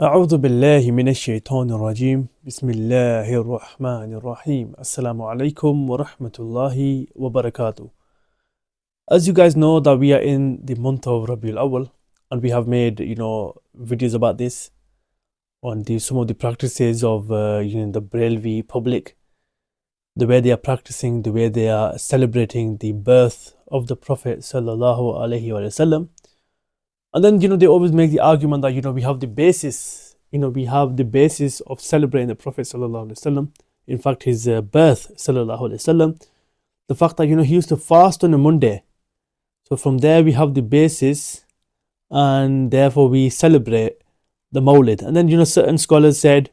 أعوذ بالله من الشيطان الرجيم بسم الله الرحمن الرحيم Assalamu alaikum wa rahmatullahi wa barakatuh. As you guys know that we are in the month of Rabiul Awwal, and we have made videos about this on some of the practices of the Barelvi public, the way they are practicing, the way they are celebrating the birth of the Prophet sallallahu alaihi wasallam. And then they always make the argument that we have the basis, of celebrating the Prophet sallallahu alaihi wasallam. In fact, his birth sallallahu alaihi wasallam, the fact that he used to fast on a Monday. So from there we have the basis, and therefore we celebrate the Mawlid. And then certain scholars said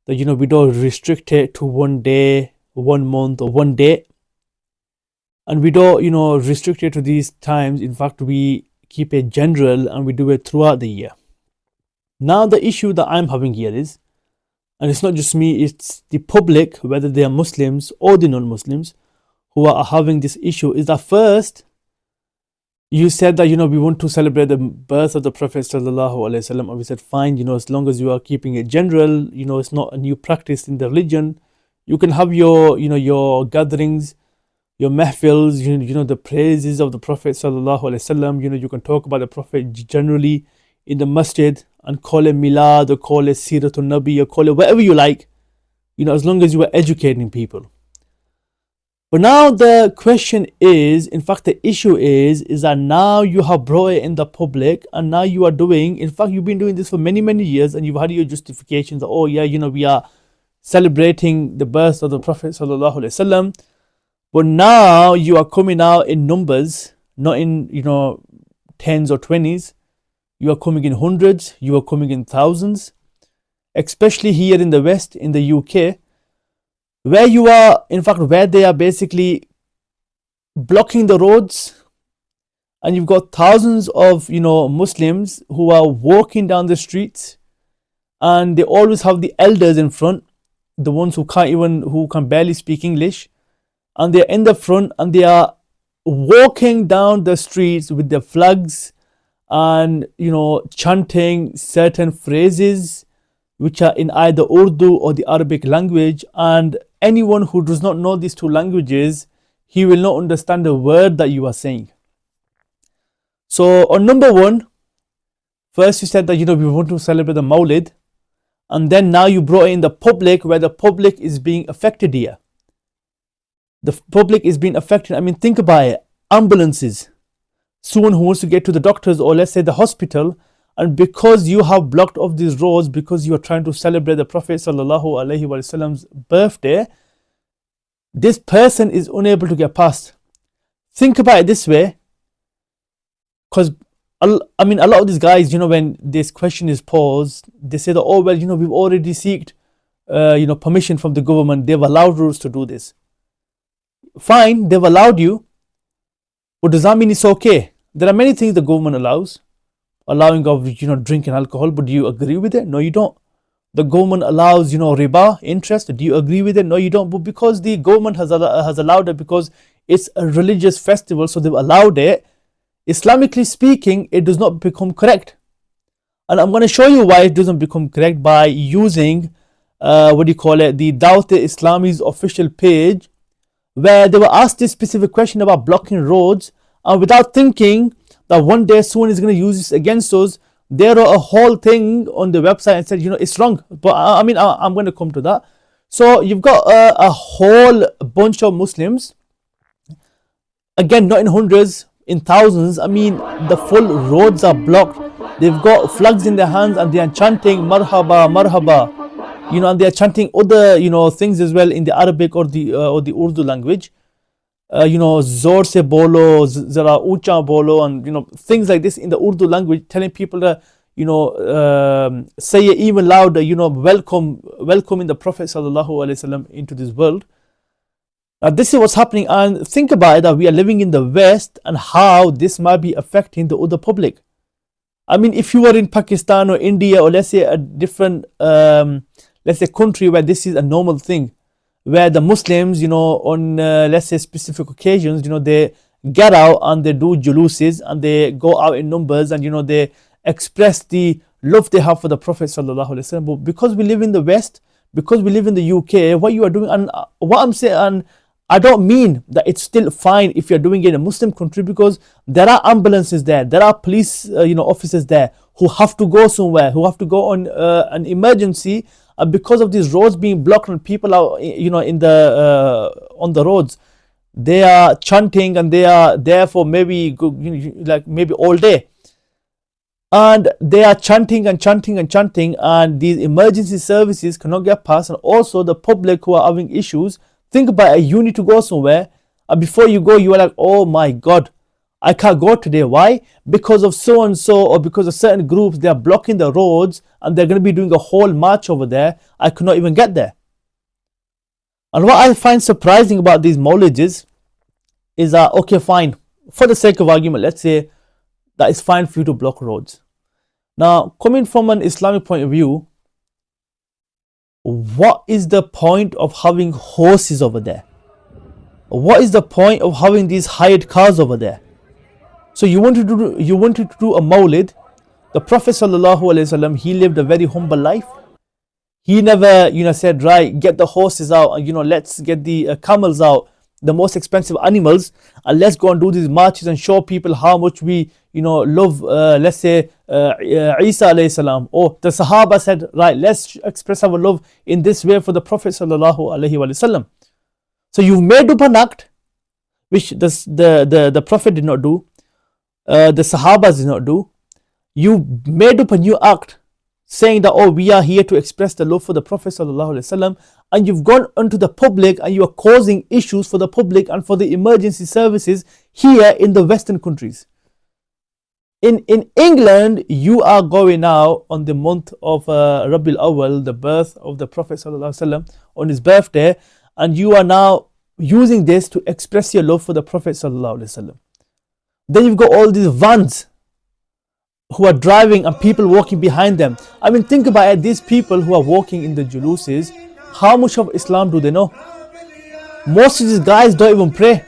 that we don't restrict it to one day, 1 month, or one day, and we don't restrict it to these times. In fact, we keep it general and we do it throughout the year. Now the issue that I'm having here is, and it's not just me, it's the public, whether they are Muslims or the non-Muslims, who are having this issue, is that first you said that we want to celebrate the birth of the Prophet sallallahu alaihi wasallam, and we said fine, as long as you are keeping it general, it's not a new practice in the religion, you can have your your gatherings, your mahfils, the praises of the Prophet sallallahu alaihi wasallam. You can talk about the Prophet generally in the masjid and call it milad, or call it siratul nabi, or call it whatever you like, as long as you are educating people. But now the question is, in fact the issue is that now you have brought it in the public, and now you are doing, in fact you've been doing this for many years, and you've had your justifications that, oh yeah, we are celebrating the birth of the Prophet sallallahu alaihi wasallam. But now you are coming out in numbers, not in tens or 20s. You are coming in hundreds, you are coming in thousands, especially here in the West, in the UK, where you are, in fact, where they are basically blocking the roads, and you've got thousands of Muslims who are walking down the streets, and they always have the elders in front, the ones who can barely speak English, and they're in the front, and they are walking down the streets with their flags and chanting certain phrases which are in either Urdu or the Arabic language. And anyone who does not know these two languages, he will not understand the word that you are saying. So on number one, first you said that we want to celebrate the Mawlid, and then now you brought in the public, where the public is being affected here. The public is being affected. I mean, think about it. Ambulances, someone who wants to get to the doctors, or let's say the hospital, and because you have blocked off these roads, because you are trying to celebrate the Prophet sallallahu alaihi wasallam's birthday, this person is unable to get past. Think about it this way, because a lot of these guys, when this question is posed, they say that, oh well, we've already sought permission from the government, they've allowed us to do this. Fine, they've allowed you, but does that mean it's okay? There are many things the government allows, allowing of drinking alcohol, but do you agree with it? No, you don't. The government allows riba, interest. Do you agree with it? No, you don't. But because the government has allowed it, because it's a religious festival, so they've allowed it, Islamically speaking, it does not become correct. And I'm going to show you why it doesn't become correct by using the Dawat Islami's official page, where they were asked this specific question about blocking roads, and without thinking that one day someone is going to use this against us, they wrote a whole thing on the website and said, it's wrong. But I'm going to come to that. So you've got a whole bunch of Muslims, again, not in hundreds, in thousands. The full roads are blocked. They've got flags in their hands, and they are chanting marhaba, marhaba, and they are chanting other things as well in the Arabic or the Urdu language, zor se bolo, zara ucha bolo, and things like this in the Urdu language, telling people to say it even louder, welcoming the Prophet sallallahu alaihi wasallam into this world. Now this is what's happening, and think about it, that we are living in the West, and how this might be affecting the other public. If you were in Pakistan or India, or let's say a different country where this is a normal thing, where the Muslims, on let's say specific occasions, they get out and they do Julooses, and they go out in numbers, and they express the love they have for the Prophet sallallahu alaihi wasallam. But because we live in the West, because we live in the UK, what you are doing, and what I'm saying, and I don't mean that it's still fine if you're doing it in a Muslim country, because there are ambulances there are police officers there who have to go somewhere, who have to go on an emergency, because of these roads being blocked and people are in the on the roads, they are chanting and they are there for maybe maybe all day, and they are chanting and chanting and chanting, and these emergency services cannot get past, and also the public who are having issues. Think about it, you need to go somewhere, and before you go you are like, oh my god, I can't go today. Why? Because of so and so, or because of certain groups, they are blocking the roads and they're going to be doing a whole march over there. I could not even get there. And what I find surprising about these Mawlids is that, okay, fine, for the sake of argument, let's say that it's fine for you to block roads. Now, coming from an Islamic point of view, what is the point of having horses over there? What is the point of having these hired cars over there? So you wanted to do a Mawlid. The Prophet sallallahu alaihi wasallam, he lived a very humble life. He never said, right, get the horses out, and let's get the camels out, the most expensive animals, and let's go and do these marches and show people how much we love let's say Isa alayhi salam. Or the Sahaba said, right, let's express our love in this way for the Prophet sallallahu alaihi wasallam. So you've made up an act which the Prophet did not do, the Sahabas did not do. You made up a new act saying that, oh, we are here to express the love for the Prophet sallallahu alaihi wasallam, and you've gone onto the public and you are causing issues for the public and for the emergency services here in the Western countries. In England, you are going now on the month of Rabiul Awwal, the birth of the Prophet sallallahu alaihi wasallam, on his birthday, and you are now using this to express your love for the Prophet sallallahu alaihi wasallam. Then you've got all these vans who are driving and people walking behind them. I mean, think about it, these people who are walking in the Juloos, how much of Islam do they know? Most of these guys don't even pray.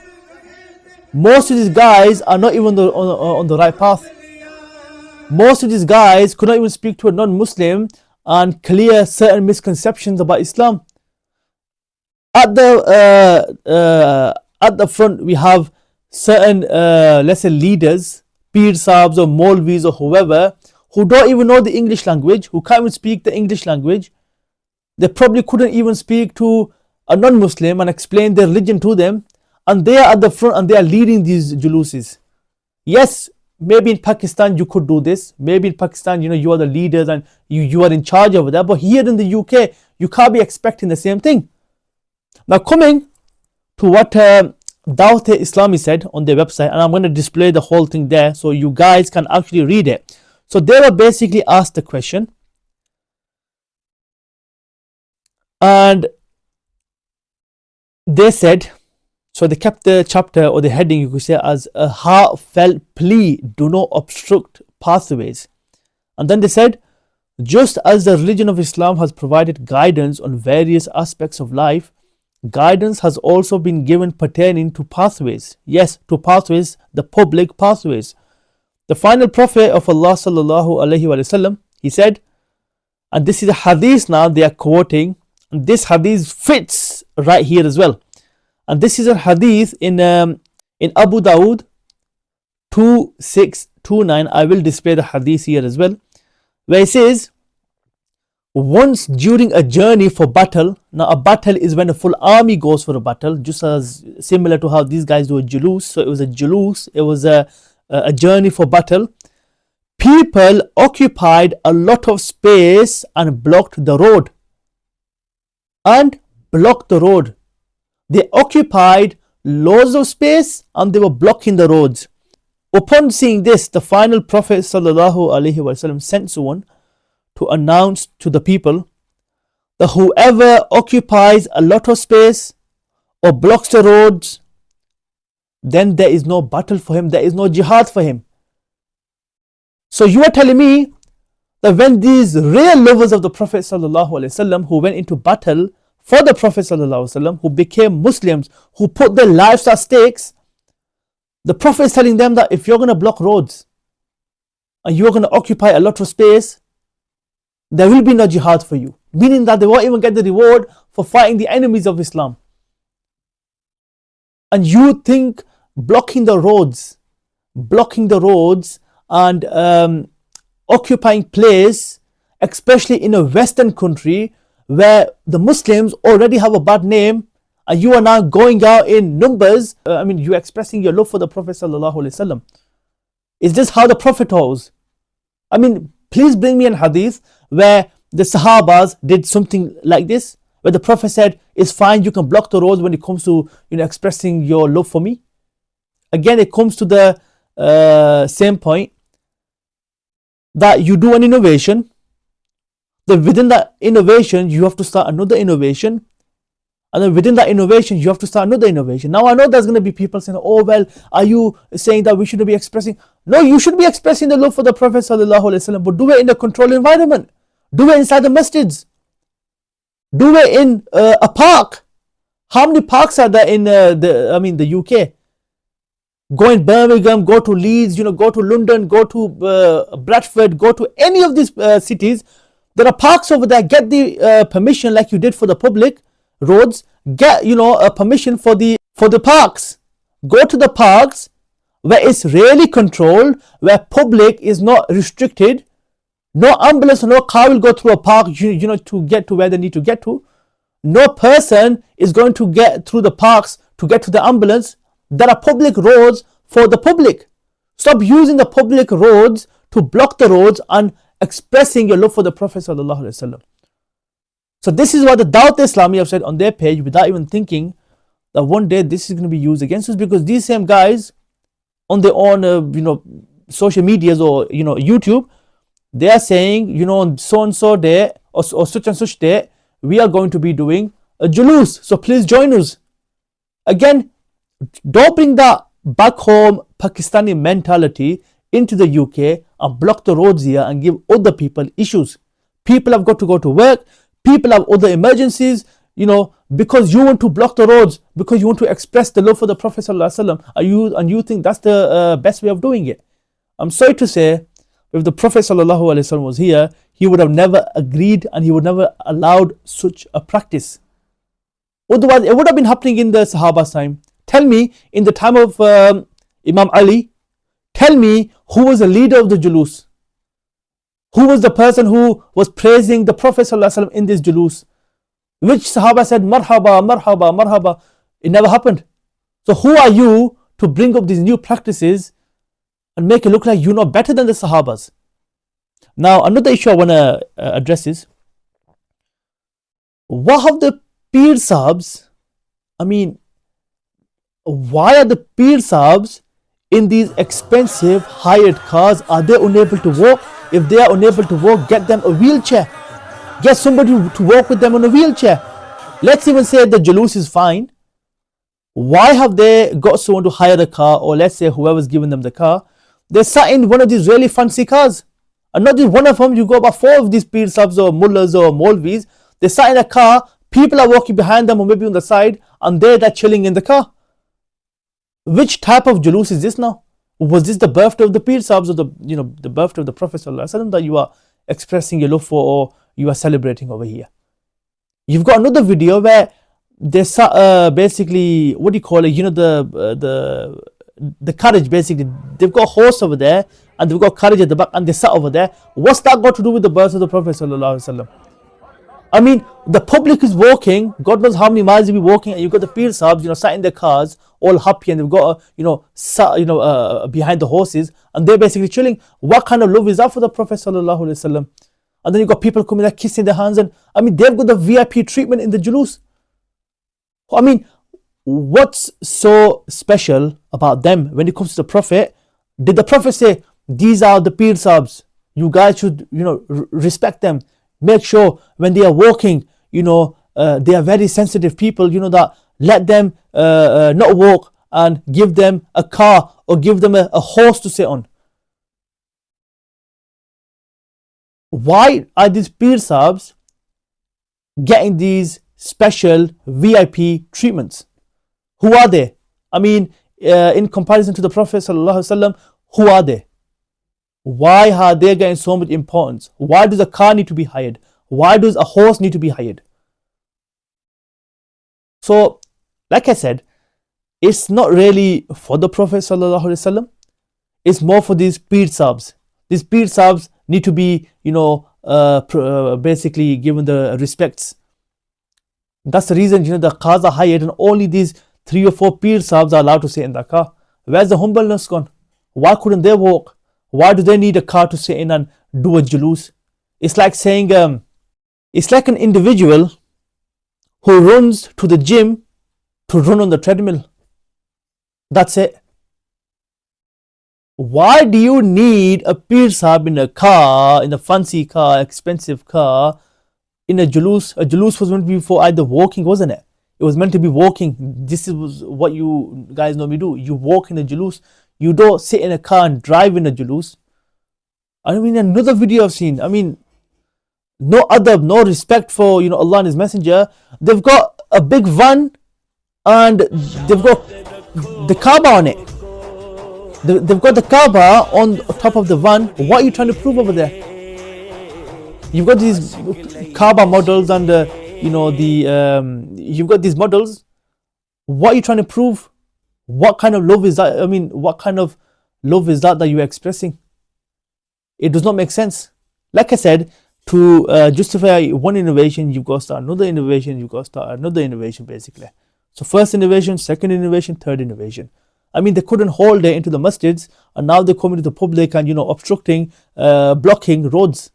Most of these guys are not even on the right path. Most of these guys could not even speak to a non-Muslim and clear certain misconceptions about Islam. At the front we have certain let's say leaders, Peer Sahibs or Maulvis or whoever, who don't even know the English language, who can't even speak the English language. They probably couldn't even speak to a non-Muslim and explain their religion to them, and they are at the front and they are leading these Juloos. Yes, maybe in Pakistan you could do this, maybe in Pakistan you are the leaders and you are in charge over there, but here in the UK you can't be expecting the same thing. Now, coming to what Dawat Islami said on their website, and I'm going to display the whole thing there so you guys can actually read it. So they were basically asked the question, and they said, so they kept the chapter or the heading, you could say, as a heartfelt plea, do not obstruct pathways. And then they said, just as the religion of Islam has provided guidance on various aspects of life, guidance has also been given pertaining to pathways. Yes, to pathways, the public pathways. The final Prophet of Allah sallallahu alaihi wasallam, he said, and this is a hadith now they are quoting, and this hadith fits right here as well. And this is a hadith in Abu Dawud 2629. I will display the hadith here as well, where it says, once during a journey for battle. Now a battle is when a full army goes for a battle, just as similar to how these guys do a Juloos. So it was a Juloos, it was a journey for battle. People occupied a lot of space and blocked the road. They occupied loads of space and they were blocking the roads. Upon seeing this, the final Prophet sallallahu alaihi wasallam sent someone to announce to the people that whoever occupies a lot of space or blocks the roads, then there is no battle for him, there is no jihad for him. So you are telling me that when these real lovers of the Prophet sallallahu alaihi wasallam, who went into battle for the Prophet sallallahu alaihi wasallam, who became Muslims, who put their lives at stakes, the Prophet is telling them that if you're going to block roads and you're going to occupy a lot of space, there will be no jihad for you, meaning that they won't even get the reward for fighting the enemies of Islam. And you think blocking the roads and occupying place, especially in a Western country where the Muslims already have a bad name, and you are now going out in numbers, you're expressing your love for the Prophet sallallahu alaihi wasallam. Is this how the Prophet was? Please bring me an hadith where the Sahabas did something like this, where the Prophet said, it's fine, you can block the roads when it comes to expressing your love for me. Again, it comes to the same point, that you do an innovation, then within that innovation you have to start another innovation, and then within that innovation you have to start another innovation. Now I know there's going to be people saying, oh well, are you saying that we shouldn't be expressing? No, you should be expressing the love for the Prophet sallallahu alaihi wasallam, but do it in a controlled environment. Do it inside the masjids. Do it in a park. How many parks are there in the UK? Go in Birmingham, go to Leeds, go to London, go to Bradford, go to any of these cities. There are parks over there. Get the permission like you did for the public roads. Get a permission for the parks. Go to the parks where it's really controlled, where public is not restricted. No ambulance, no car will go through a park, to get to where they need to get to. No person is going to get through the parks to get to the ambulance. There are public roads for the public. Stop using the public roads to block the roads and expressing your love for the Prophet sallallahu alaihi wasallam. So this is what the Dawat Islami have said on their page, without even thinking that one day this is going to be used against us, because these same guys on their own social medias or YouTube, they are saying, on so and so day or such and such day, we are going to be doing a Juloos, so please join us. Again, don't bring that back home Pakistani mentality into the UK and block the roads here and give other people issues. People have got to go to work. People have other emergencies, because you want to block the roads, because you want to express the love for the Prophet sallallahu alaihi wasallam, and you think that's the best way of doing it. I'm sorry to say, if the Prophet sallallahu alaihi wasallam was here, he would have never agreed and he would never allowed such a practice. Otherwise, it would have been happening in the Sahaba's time. Tell me, in the time of Imam Ali, tell me who was the leader of the Juloos? Who was the person who was praising the Prophet ﷺ in this Juloos? Which Sahaba said, Marhaba, Marhaba, Marhaba? It never happened. So who are you to bring up these new practices and make it look like you're not better than the Sahabas? Now, another issue I want to address is, what have the Peer Sahibs, why are the Peer Sahibs in these expensive hired cars? Are they unable to walk? If they are unable to walk, get them a wheelchair. Get somebody to walk with them on a wheelchair. Let's even say the Juloos is fine. Why have they got someone to hire a car, or let's say whoever's giving them the car, they sat in one of these really fancy cars. And not just one of them, you go about 4 of these Peer Sahibs or Mullahs or Maulvis. They sat in a car, people are walking behind them or maybe on the side, and they're chilling in the car. Which type of Juloos is this now? Was this the birthday of the Peer Sahibs, or the birthday of the Prophet ﷺ that you are expressing your love for, or you are celebrating over here? You've got another video where they basically, what do you call it? The carriage, basically. They've got a horse over there and they've got carriage at the back and they sat over there. What's that got to do with the birth of the Prophet ﷺ? The public is walking, God knows how many miles they'll be walking, and you've got the Peer Sahibs, sat in their cars, all happy, and they've got, sat, behind the horses, and they're basically chilling. What kind of love is that for the Prophet sallallahu alaihi wasallam? And then you've got people coming there, kissing their hands, and they've got the VIP treatment in the Juloos. What's so special about them when it comes to the Prophet? Did the Prophet say, these are the Peer Sahibs, you guys should, respect them? Make sure when they are walking, they are very sensitive people, that let them not walk, and give them a car or give them a horse to sit on. Why are these Peer Sahibs getting these special VIP treatments? Who are they? In comparison to the Prophet sallallahu alaihi wasallam, who are they? Why are they getting so much importance? Why does a car need to be hired? Why does a horse need to be hired? So, like I said, it's not really for the Prophet sallallahu alaihi wasallam. It's more for these Peer Sahibs. These Peer Sahibs need to be, basically given the respects. That's the reason, the cars are hired and only these 3 or 4 Peer Sahibs are allowed to sit in the car. Where's the humbleness gone? Why couldn't they walk? Why do they need a car to sit in and do a Juloos? It's like saying, it's like an individual who runs to the gym to run on the treadmill. That's it. Why do you need a Peer Sahib in a car, in a fancy car, expensive car, in a Juloos? A Juloos was meant to be for either walking, wasn't it? It was meant to be walking. This is what you guys normally do. You walk in a Juloos. You don't sit in a car and drive in a Juloos. I mean, another video I've seen. I mean, no adab, no respect for Allah and His Messenger. They've got a big van and they've got the Kaaba on it. They've got the Kaaba on top of the van. What are you trying to prove over there? You've got these Kaaba models and you've got these models. What are you trying to prove? What kind of love is that? I mean, what kind of love is that you're expressing? It does not make sense. Like I said, to justify one innovation, you've got to start another innovation, you've got to start another innovation, basically. So first innovation, second innovation, third innovation. I mean, they couldn't hold it into the masjids, and now they're coming to the public and, obstructing, blocking roads.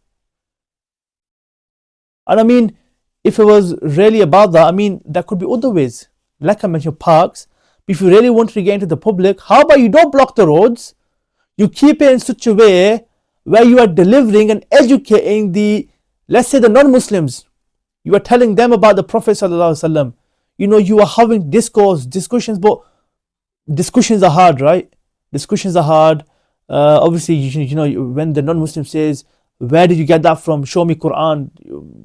And I mean, if it was really about that, I mean, there could be other ways. Like I mentioned, parks. If you really wanted to get into the public, how about you don't block the roads? You keep it in such a way where you are delivering and educating the, let's say, the non-Muslims. You are telling them about the Prophet sallallahu alaihi wasallam. You are having discussions, but discussions are hard, right? Discussions are hard. Obviously, when the non-Muslim says, where did you get that from? Show me Quran.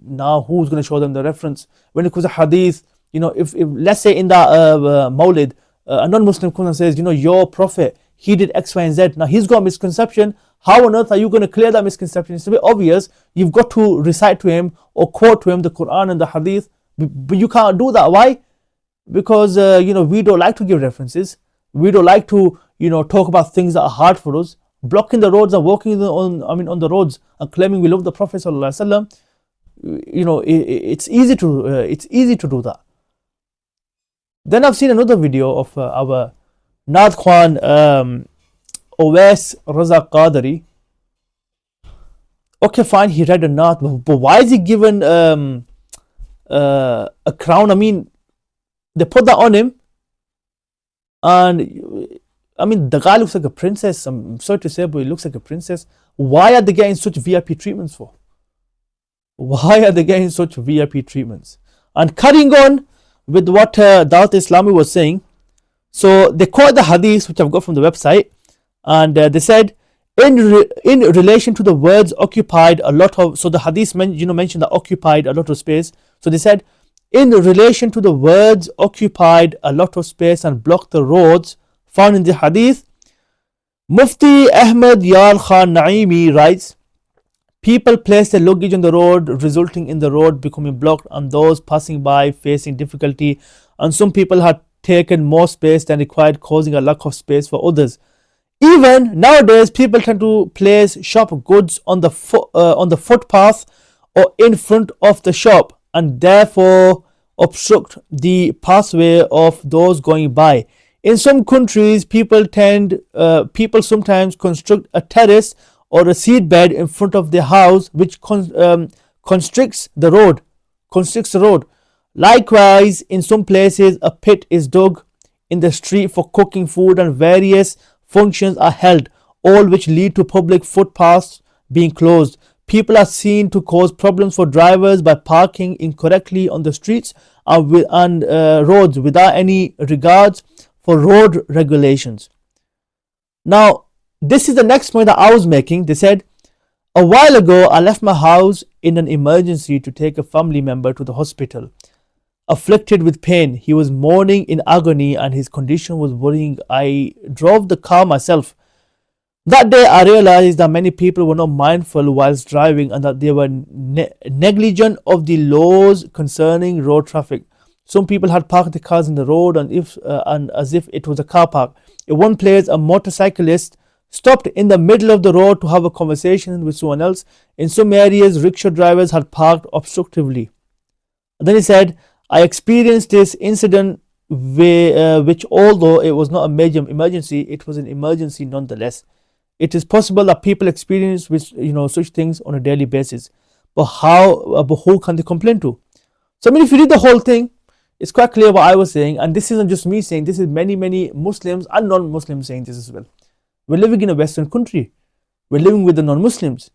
Now, who's going to show them the reference? When it comes to hadith, if let's say in that Mawlid, a non-Muslim comes and says, your Prophet, he did X, Y, and Z. Now, he's got a misconception. How on earth are you going to clear that misconception? It's a bit obvious. You've got to recite to him or quote to him the Quran and the hadith. But you can't do that. Why? Because, we don't like to give references. We don't like to, talk about things that are hard for us. Blocking the roads and walking on the roads and claiming we love the Prophet sallallahu alaihi wasallam, it's easy to do that. Then I've seen another video of our Naad Khan Owais Raza Qadari. Okay, fine, he read a Naad, but why is he given a crown? I mean, they put that on him, and I mean, the guy looks like a princess. I'm sorry to say, but he looks like a princess. Why are they getting such VIP treatments for? Why are they getting such VIP treatments? And carrying on with what Dawat Islami was saying, so they quote the hadith, which I've got from the website, and they said, in relation to the words occupied a lot of, so the hadith mentioned that occupied a lot of space. So they said, in relation to the words occupied a lot of space and blocked the roads, found in the hadith, Mufti Ahmad Yar Khan Naimi writes, people place their luggage on the road, resulting in the road becoming blocked and those passing by facing difficulty, and some people had taken more space than required, causing a lack of space for others. Even nowadays, people tend to place shop goods on the footpath or in front of the shop, and therefore obstruct the pathway of those going by. In some countries, people sometimes construct a terrace or a seedbed in front of their house, which constricts the road. Likewise, in some places, a pit is dug in the street for cooking food, and various functions are held, all which lead to public footpaths being closed. People are seen to cause problems for drivers by parking incorrectly on the streets and roads without any regards for road regulations. Now, this is the next point that I was making. They said, a while ago, I left my house in an emergency to take a family member to the hospital. Afflicted with pain, he was mourning in agony and his condition was worrying. I drove the car myself. That day I realized that many people were not mindful whilst driving and that they were negligent of the laws concerning road traffic. Some people had parked the cars in the road and as if it was a car park. In one place, a motorcyclist stopped in the middle of the road to have a conversation with someone else. In some areas, rickshaw drivers had parked obstructively. And then he said, I experienced this incident which although it was not a major emergency, it was an emergency nonetheless. It is possible that people experience such things on a daily basis, but who can they complain to? So I mean, if you read the whole thing, it's quite clear what I was saying, and this isn't just me saying, this is many Muslims and non-Muslims saying this as well. We're living in a Western country. We're living with the non-Muslims.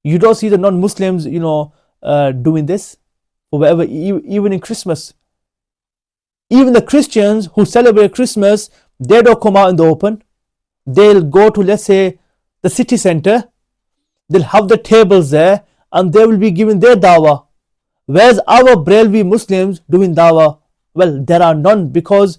You don't see the non-Muslims, doing this or whatever. Even in Christmas, even the Christians who celebrate Christmas, they don't come out in the open. They'll go to, let's say, the city center. They'll have the tables there, and they will be giving their dawah. Where's our Barelvi Muslims doing dawah? Well, there are none, because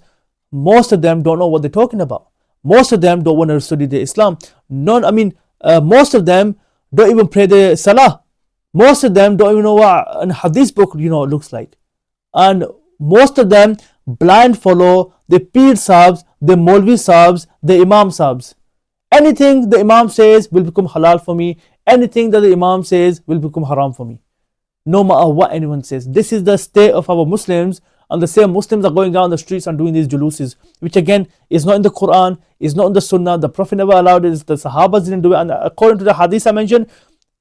most of them don't know what they're talking about. Most of them don't want to study the Islam. Most of them don't even pray the Salah. Most of them don't even know what an Hadith book looks like. And most of them blind follow the Pir Sahibs, the Mawlid Sahibs, the Imam Sahibs. Anything the Imam says will become halal for me. Anything that the Imam says will become haram for me. No matter what anyone says. This is the state of our Muslims, and the same Muslims are going down the streets and doing these Julooses, which again is not in the Quran, is not in the Sunnah. The Prophet never allowed it, the Sahibs didn't do it, and according to the Hadith I mentioned,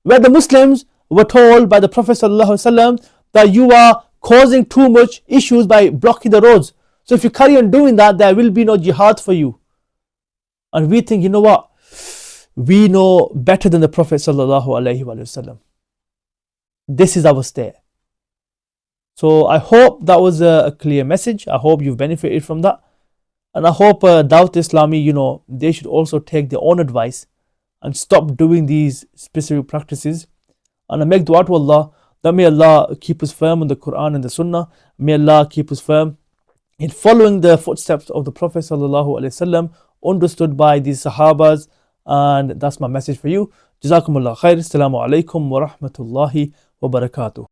where the Muslims were told by the Prophet ﷺ that you are causing too much issues by blocking the roads. So if you carry on doing that, there will be no jihad for you. And we think, you know what? We know better than the Prophet ﷺ. This is our state. So I hope that was a clear message. I hope you've benefited from that. And I hope Dawat Islami, they should also take their own advice and stop doing these specific practices. And I make dua to Allah that may Allah keep us firm on the Quran and the Sunnah. May Allah keep us firm in following the footsteps of the Prophet ﷺ, understood by these Sahabas. And that's my message for you. Jazakumullah khair. Assalamu alaikum wa rahmatullahi wa barakatuh.